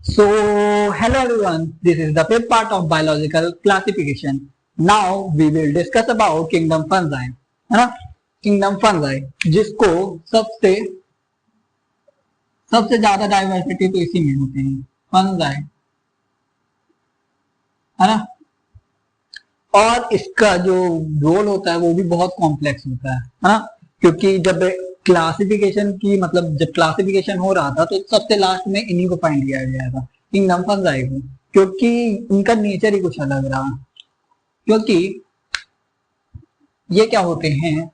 So, hello everyone, this is the fifth part of biological classification. Now we will discuss about kingdom fungi, है ना? Kingdom fungi जिसको सबसे सबसे ज्यादा diversity तो इसी में होती है, फंगाई, है ना? और इसका जो रोल होता है वो भी बहुत कॉम्प्लेक्स होता है ना? क्योंकि जब क्लासिफिकेशन की मतलब जब क्लासिफिकेशन हो रहा था तो सबसे लास्ट में इन्हीं को फाइंड किया गया था, किंगडम फंगाई को, क्योंकि इनका नेचर ही कुछ अलग रहा। क्योंकि ये क्या होते हैं,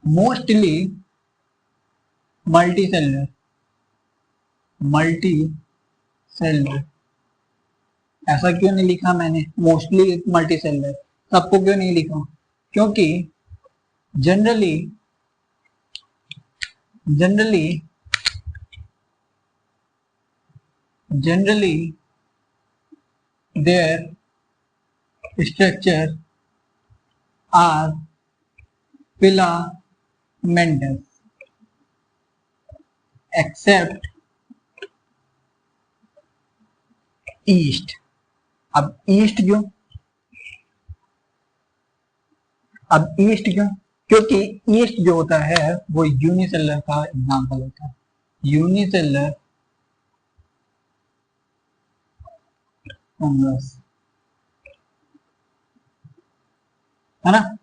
मोस्टली मल्टी सेलर। ऐसा क्यों नहीं लिखा मैंने मोस्टली मल्टी सेलर, सबको क्यों नहीं लिखा? क्योंकि generally their structure are filamentous except east. अब ईस्ट क्यों? क्योंकि ईस्ट जो होता है वो यूनिसेलर का एग्जांपल होता है, यूनिसेलर फंगस, है ना?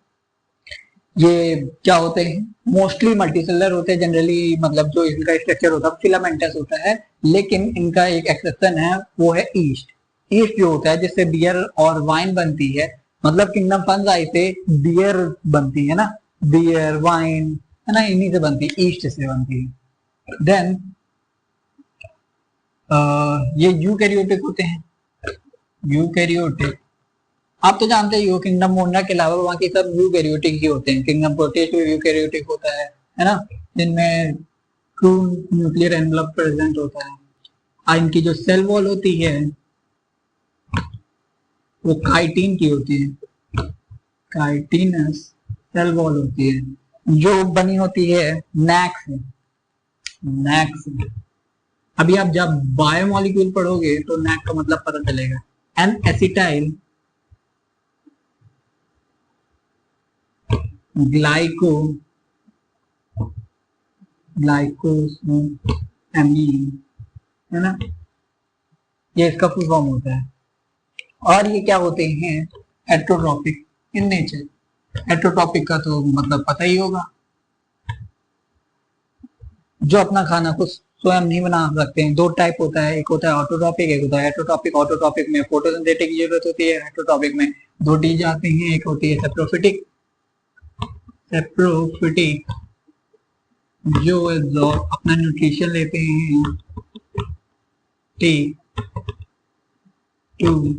ये क्या होते हैं, मोस्टली मल्टीसेलर होते हैं जनरली, मतलब जो इनका स्ट्रक्चर होता है फिलामेंटस होता है, लेकिन इनका एक एक्सेप्शन है, वो है ईस्ट। ईस्ट जो होता है जिससे बियर और वाइन बनती है, मतलब किंगडम फंगाई से बियर बनती है ना, बियर वाइन, है ना, इन्हीं से बनती है, ईस्ट से बनती है। देन ये यूकैरियोटिक होते हैं, यूकैरियोटिक आप तो जानते ही हो, किंगडम मोना के अलावा बाकी सब यूकैरियोटिक ही होते हैं। किंगडम प्रोटिस्ट यूकैरियोटिक होता है ना, जिनमें ट्रू न्यूक्लियर एनवेलप प्रेजेंट होता है। इनकी जो सेल वॉल होती है वो काइटिन की होती है, काइटिनस सेल वॉल होती है, जो बनी होती है नैक से। अभी आप जब बायोमोलिक्यूल पढ़ोगे तो नैक का मतलब पता चलेगा। एन एसिटाइल ग्लाइकोसोमीन, है ना, ये इसका फुल फॉर्म होता है। और ये क्या होते हैं, हेटेरोट्रॉपिक इन नेचर। हेटेरोट्रॉपिक का तो मतलब पता ही होगा, जो अपना खाना को स्वयं नहीं बना सकते हैं। दो टाइप होता है, एक होता है ऑटोट्रॉपिक, एक होता है हेटेरोट्रॉपिक। ऑटोट्रॉपिक में फोटोसिंथेटिक की जरूरत होती है, हेटेरोट्रॉपिक में दो चीज आते हैं, एक होती है सेप्रोफिटिक जो अपना न्यूट्रिशन लेते हैं to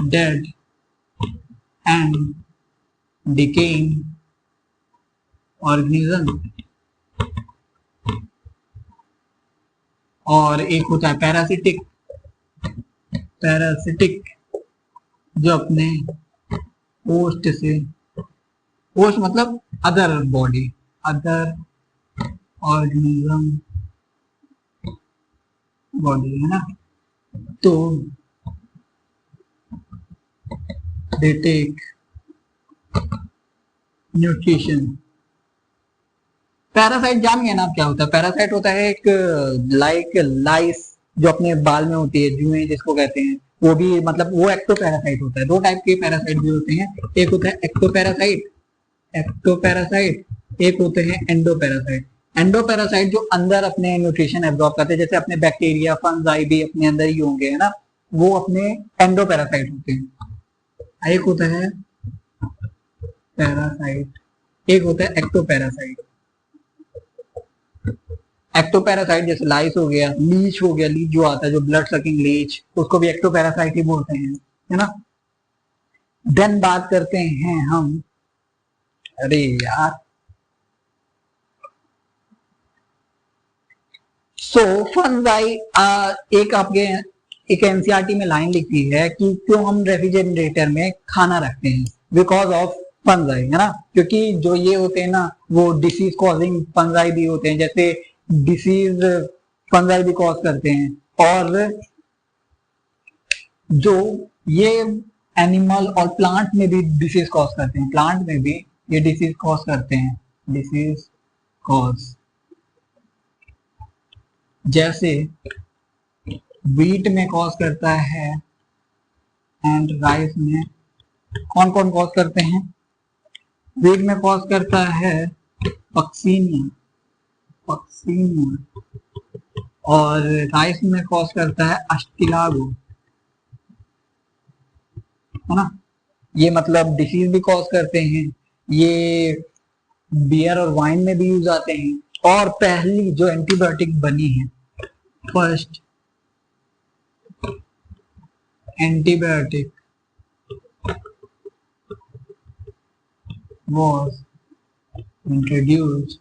dead and decaying organism. और एक होता है पैरासिटिक जो अपने होस्ट से, होस्ट मतलब अदर ऑर्गेनिज्म बॉडी, है ना, तो दे टेक न्यूट्रिशन। पैरासाइट जान गए ना आप क्या होता है? पैरासाइट होता है एक लाइक लाइस जो अपने बाल में होती है, जुएं जिसको कहते हैं, वो भी मतलब वो एक्टोपैरासाइट होता है। दो टाइप के पैरासाइट भी होते हैं, एक होता है एक्टोपैरासाइट, एक होते हैं एंडोपैरासाइट। एंडोपैरासाइट जो अंदर अपने न्यूट्रिशन एब्जॉर्ब करते हैं, जैसे अपने बैक्टीरिया फंगाई भी अपने अंदर ही होंगे, है ना, वो अपने एंडोपैरासाइट होते हैं। एक होता है पैरासाइट, एक होता है एक्टोपैरासाइट। एक्टोपैरासाइट जैसे लाइस हो गया, लीच हो गया, लीच जो आता है जो ब्लड सकिंग लीच, उसको भी एक्टोपैरासाइट ही बोलते हैं, है ना। देन बात करते हैं हम, अरे यार, सो फंगाई एक एनसीईआरटी में लाइन लिखती है कि क्यों हम रेफ्रिजरेटर में खाना रखते हैं, बिकॉज ऑफ फंगाई, है ना। क्योंकि जो ये होते हैं ना वो डिसीज कॉजिंग फंगाई भी होते हैं, जैसे डिसीज फंगाई भी कॉज करते हैं, और जो ये एनिमल और प्लांट में भी डिसीज कॉज करते हैं, प्लांट में भी ये डिसीज कॉज करते हैं, डिसीज कॉज, जैसे व्हीट में कॉज करता है एंड राइस में कौन कौन कॉज करते हैं? व्हीट में कॉज करता है पक्सीनिया, पक्सीनिया, और राइस में कॉज करता है अस्टिलागो, है ना। ये मतलब डिसीज भी कॉज करते हैं, ये बियर और वाइन में भी यूज आते हैं। और पहली जो एंटीबायोटिक बनी है, फर्स्ट एंटीबायोटिक was introduced,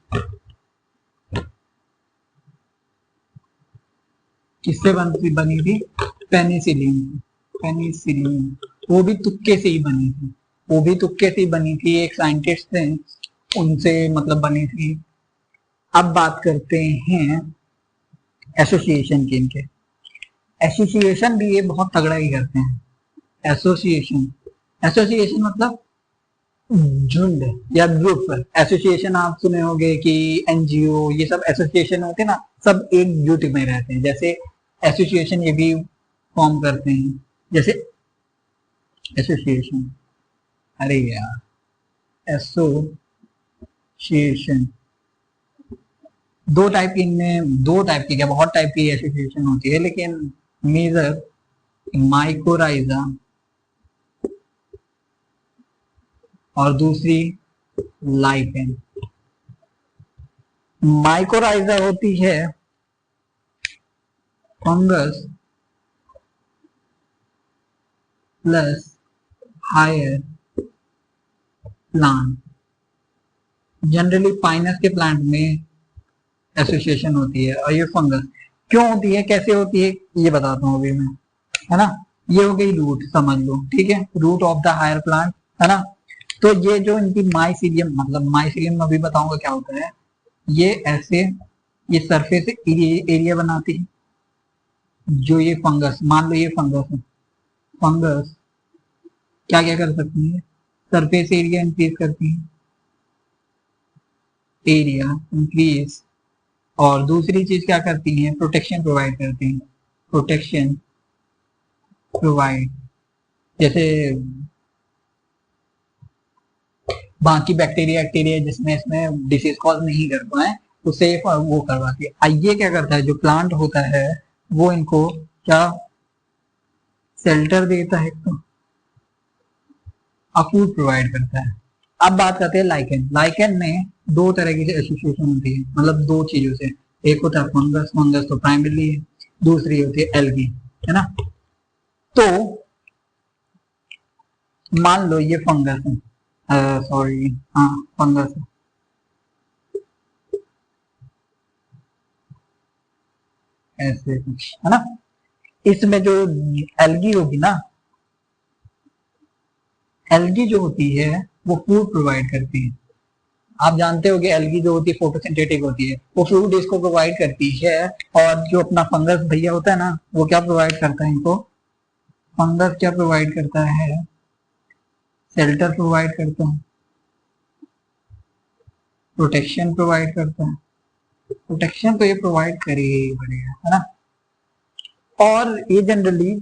किससे बनी थी? पेनिसिलिन, पेनिसिलिन, वो भी तुक्के से ही बनी थी, वो भी तुक्के से ही बनी थी, एक साइंटिस्ट थे उनसे मतलब बनी थी। अब बात करते हैं एसोसिएशन की, इनके एसोसिएशन भी ये बहुत तगड़ा ही करते हैं। एसोसिएशन, एसोसिएशन मतलब झुंड या ग्रुप। एसोसिएशन आप सुने होंगे कि एनजीओ, ये सब एसोसिएशन होते हैं ना, सब एक जुट में रहते हैं। जैसे एसोसिएशन ये भी फॉर्म करते हैं, जैसे एसोसिएशन, अरे यार एसोसिएशन दो टाइप की, इनमें दो टाइप की क्या, बहुत टाइप की एसोसिएशन होती है, लेकिन मेजर माइकोराइजा और दूसरी लाइकेन। माइकोराइजा होती है fungus plus higher plant. Generally pinus के प्लांट में एसोसिएशन होती है, और ये फंगस क्यों होती है, कैसे होती है, ये बताता हूँ अभी मैं, है ना। ये हो गई रूट, समझ लो, ठीक है, root of the higher plant, है ना। तो ये जो इनकी माइसीलियम, मतलब माइसीलियम अभी बताऊंगा क्या होता है, ये ऐसे ये सरफेस एरिया बनाती है। जो ये फंगस, मान लो ये फंगस है, फंगस क्या क्या कर सकती है, सरफेस एरिया इंक्रीज करती है, एरिया इंक्रीज, और दूसरी चीज क्या करती है, प्रोटेक्शन प्रोवाइड करती है, प्रोटेक्शन प्रोवाइड। जैसे बाकी बैक्टीरिया बैक्टीरिया जिसमें इसमें डिसीज कॉज नहीं कर पाए, उसे वो करवाती है। ये क्या करता है, जो प्लांट होता है वो इनको क्या शेल्टर देता है, तो फूड प्रोवाइड करता है। अब बात करते हैं लाइकेन। लाइकेन में दो तरह की एसोसिएशन होती है, मतलब दो चीजों से, एक होता है फंगस, फंगस तो प्राइमरी है, दूसरी होती है एल्गी, है ना। तो मान लो ये फंगस है, सॉरी हाँ फंगस है, ऐसे कुछ, है ना। इसमें जो एल्गी होगी ना, एल्गी जो होती है वो फूड प्रोवाइड करती है। आप जानते हो कि एल्गी जो होती है फोटोसिंथेटिक होती है, वो फूड इसको प्रोवाइड करती है। और जो अपना फंगस भैया होता है ना, वो क्या प्रोवाइड करता है इनको, फंगस क्या प्रोवाइड करता है, शेल्टर प्रोवाइड करता है, प्रोटेक्शन प्रोवाइड करता है। प्रोटेक्शन तो ये प्रोवाइड करेगा, बढ़िया, है ना। और ये जनरली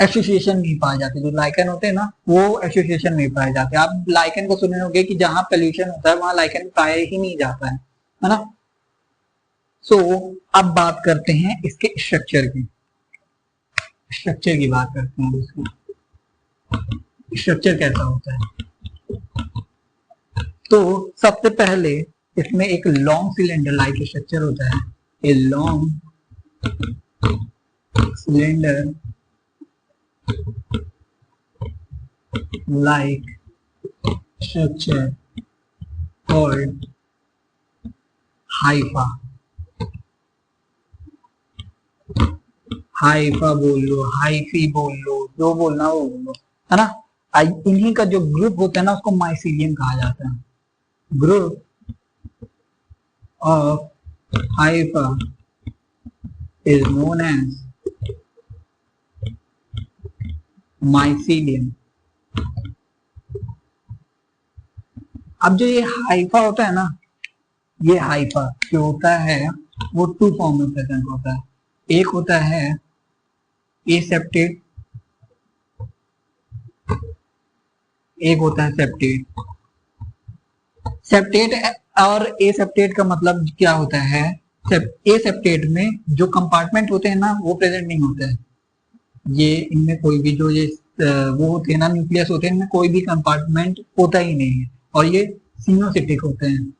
एसोसिएशन नहीं पाए जाते, जो लाइकन होते हैं ना, वो एसोसिएशन नहीं पाए जाते। आप लाइकन को सुने होंगे कि जहां पोल्यूशन होता है वहां लाइकन पाया ही नहीं जाता है ना। सो अब बात करते हैं इसके स्ट्रक्चर की, स्ट्रक्चर की बात करते हैं। इसकी स्ट्रक्चर कैसा होता है, तो सबसे पहले इसमें एक लॉन्ग सिलेंडर लाइक स्ट्रक्चर होता है, a long cylinder like structure called Haifa. Haifa बोल लो, हाइफी बोल लो, जो बोलना वो बोलो, है ना। इन्हीं का जो ग्रुप होता है ना, उसको माइसीलियम कहा जाता है, group of Haifa is known as mycelium। अब जो ये हाइफा होता है ना, ये हाइफा जो होता है वो टू फॉर्म में प्रेजेंट होता है। एक होता है एसेप्टेट, एक होता है सेप्टेट। सेप्टेट और एसेप्टेट का मतलब क्या होता है? एसेप्टेट में जो कंपार्टमेंट होते हैं ना वो प्रेजेंट नहीं होते हैं। ये इनमें कोई भी जो ये वो होते हैं ना, न्यूक्लियस होते हैं, इनमें कोई भी कंपार्टमेंट होता ही नहीं है, और ये सिनोसिटिक होते हैं।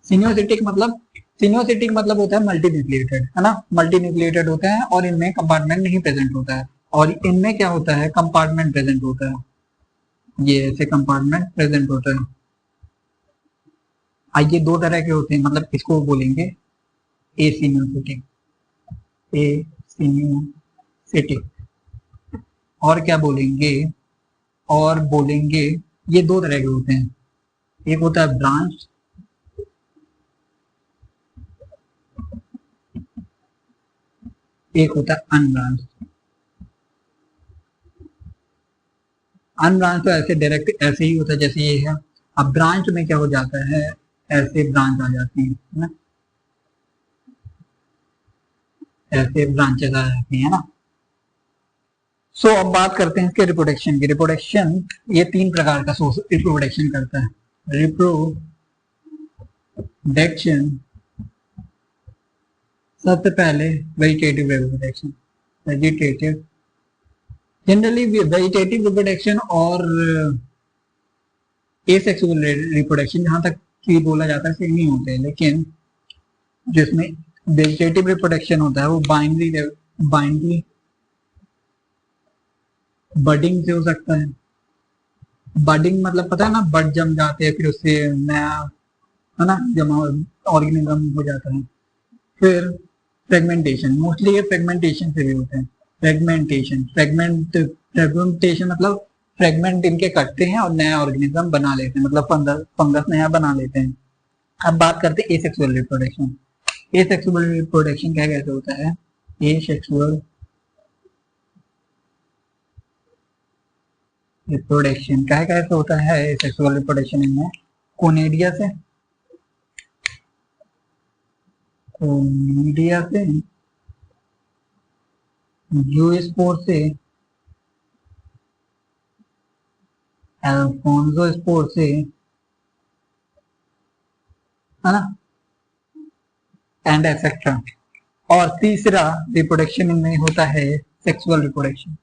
सिनियोसिटिक मतलब होता है मल्टी न्यूक्लिएटेड, है ना, मल्टी न्यूक्लिएटेड होते हैं और इनमें कंपार्टमेंट नहीं प्रेजेंट होता है। और इनमें क्या होता है? कंपार्टमेंट प्रेजेंट होता है, ये ऐसे कंपार्टमेंट प्रेजेंट होता है। ये दो तरह के होते हैं, मतलब इसको बोलेंगे एसिनियोसिटिक, एसिनियोसिटिक। और क्या बोलेंगे? और बोलेंगे ये दो तरह के होते हैं, एक होता है ब्रांच, एक होता है अनब्रांच। अनब्रांच तो ऐसे डायरेक्ट ऐसे ही होता है जैसे ये है। अब ब्रांच में क्या हो जाता है? ऐसे ब्रांच आ जाती है ना, ऐसे ब्रांचेस आ जाती है ना। सो अब बात करते हैं इसके रिप्रोडक्शन की। रिप्रोडक्शन ये तीन प्रकार का सोर्स रिप्रोडक्शन करता है। रिप्रोडक्शन सबसे पहले vegetative reproduction, vegetative generally vegetative reproduction और एसेक्सुअल रिप्रोडक्शन जहां तक कि बोला जाता है सेम ही होते हैं, लेकिन जिसमें वेजिटेटिव रिप्रोडक्शन होता है वो बाइनरी बडिंग से हो सकता है। बडिंग मतलब पता है ना, बड जम जाते हैं, फिर उससे नया, है ना, जमा ऑर्गेनिज्म हो जाता है। फिर फ्रेगमेंटेशन, मोस्टली ये फ्रेगमेंटेशन से भी होते हैं। फ्रेगमेंटेशन मतलब फ्रेगमेंट इनके कटते हैं और नया ऑर्गेनिज्म बना लेते हैं, मतलब फंगस नया बना लेते हैं। अब बात करते हैं एसेक्सुअल रिप्रोडक्शन। एसेक्सुअल रिप्रोडक्शन क्या कैसे होता है? एसेक्सुअल रिप्रोडक्शन क्या कैसे होता है? एसेक्सुअल रिप्रोडक्शन इनमें कोनेडिया से, ज़ूस्पोर से, अल्फोंसोस्पोर से, है ना, एंड एक्सेट्रा। और तीसरा रिप्रोडक्शन इनमें होता है सेक्सुअल रिप्रोडक्शन।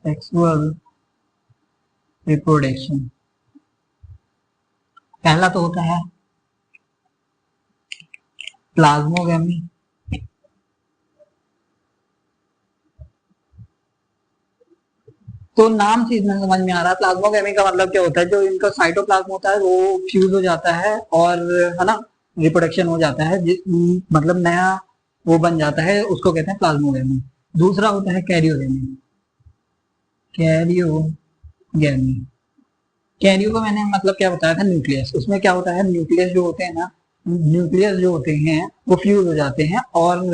सेक्सुअल रिप्रोडक्शन पहला तो होता है प्लाज्मोगेमी। तो नाम से इतना समझ में आ रहा है प्लाज्मोगेमी का मतलब क्या होता है? जो इनका साइटोप्लाज्म होता है वो फ्यूज हो जाता है और, है ना, रिप्रोडक्शन हो जाता है, मतलब नया वो बन जाता है, उसको कहते हैं प्लाज्मोगेमी। दूसरा होता है कैरियोगेमी। कैरियोगेमी, कैरियो का मैंने मतलब क्या बताया था? न्यूक्लियस। उसमें क्या होता है? न्यूक्लियस जो होते हैं ना, न्यूक्लियस जो होते हैं वो फ्यूज हो जाते हैं और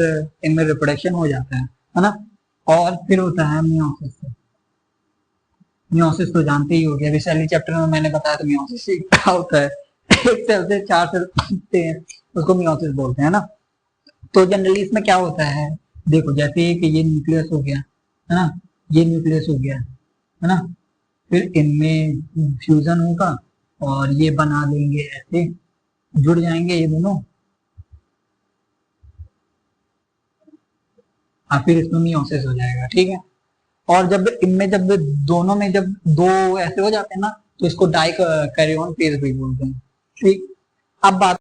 इनमें रिप्रोडक्शन हो जाता है ना। और फिर होता है मियोसिस। मियोसिस तो जानते ही हो गया, अभी सेल चैप्टर में मैंने बताया था मियोसिस क्या होता है। एक सेल से चार सेल बनते हैं, उसको मियोसिस बोलते हैं ना। तो जनरली इसमें क्या होता है? देखो, जैसे कि ये न्यूक्लियस हो गया, है ना, ये न्यूक्लियस हो गया, है ना, फिर इनमें फ्यूजन होगा और ये बना लेंगे, ऐसे जुड़ जाएंगे ये दोनों, और फिर इसमें मियोसिस हो जाएगा, ठीक है। और जब इनमें जब दोनों में जब दो ऐसे हो जाते हैं ना, तो इसको डाई कैरियन फेज भी बोलते हैं, ठीक। अब बात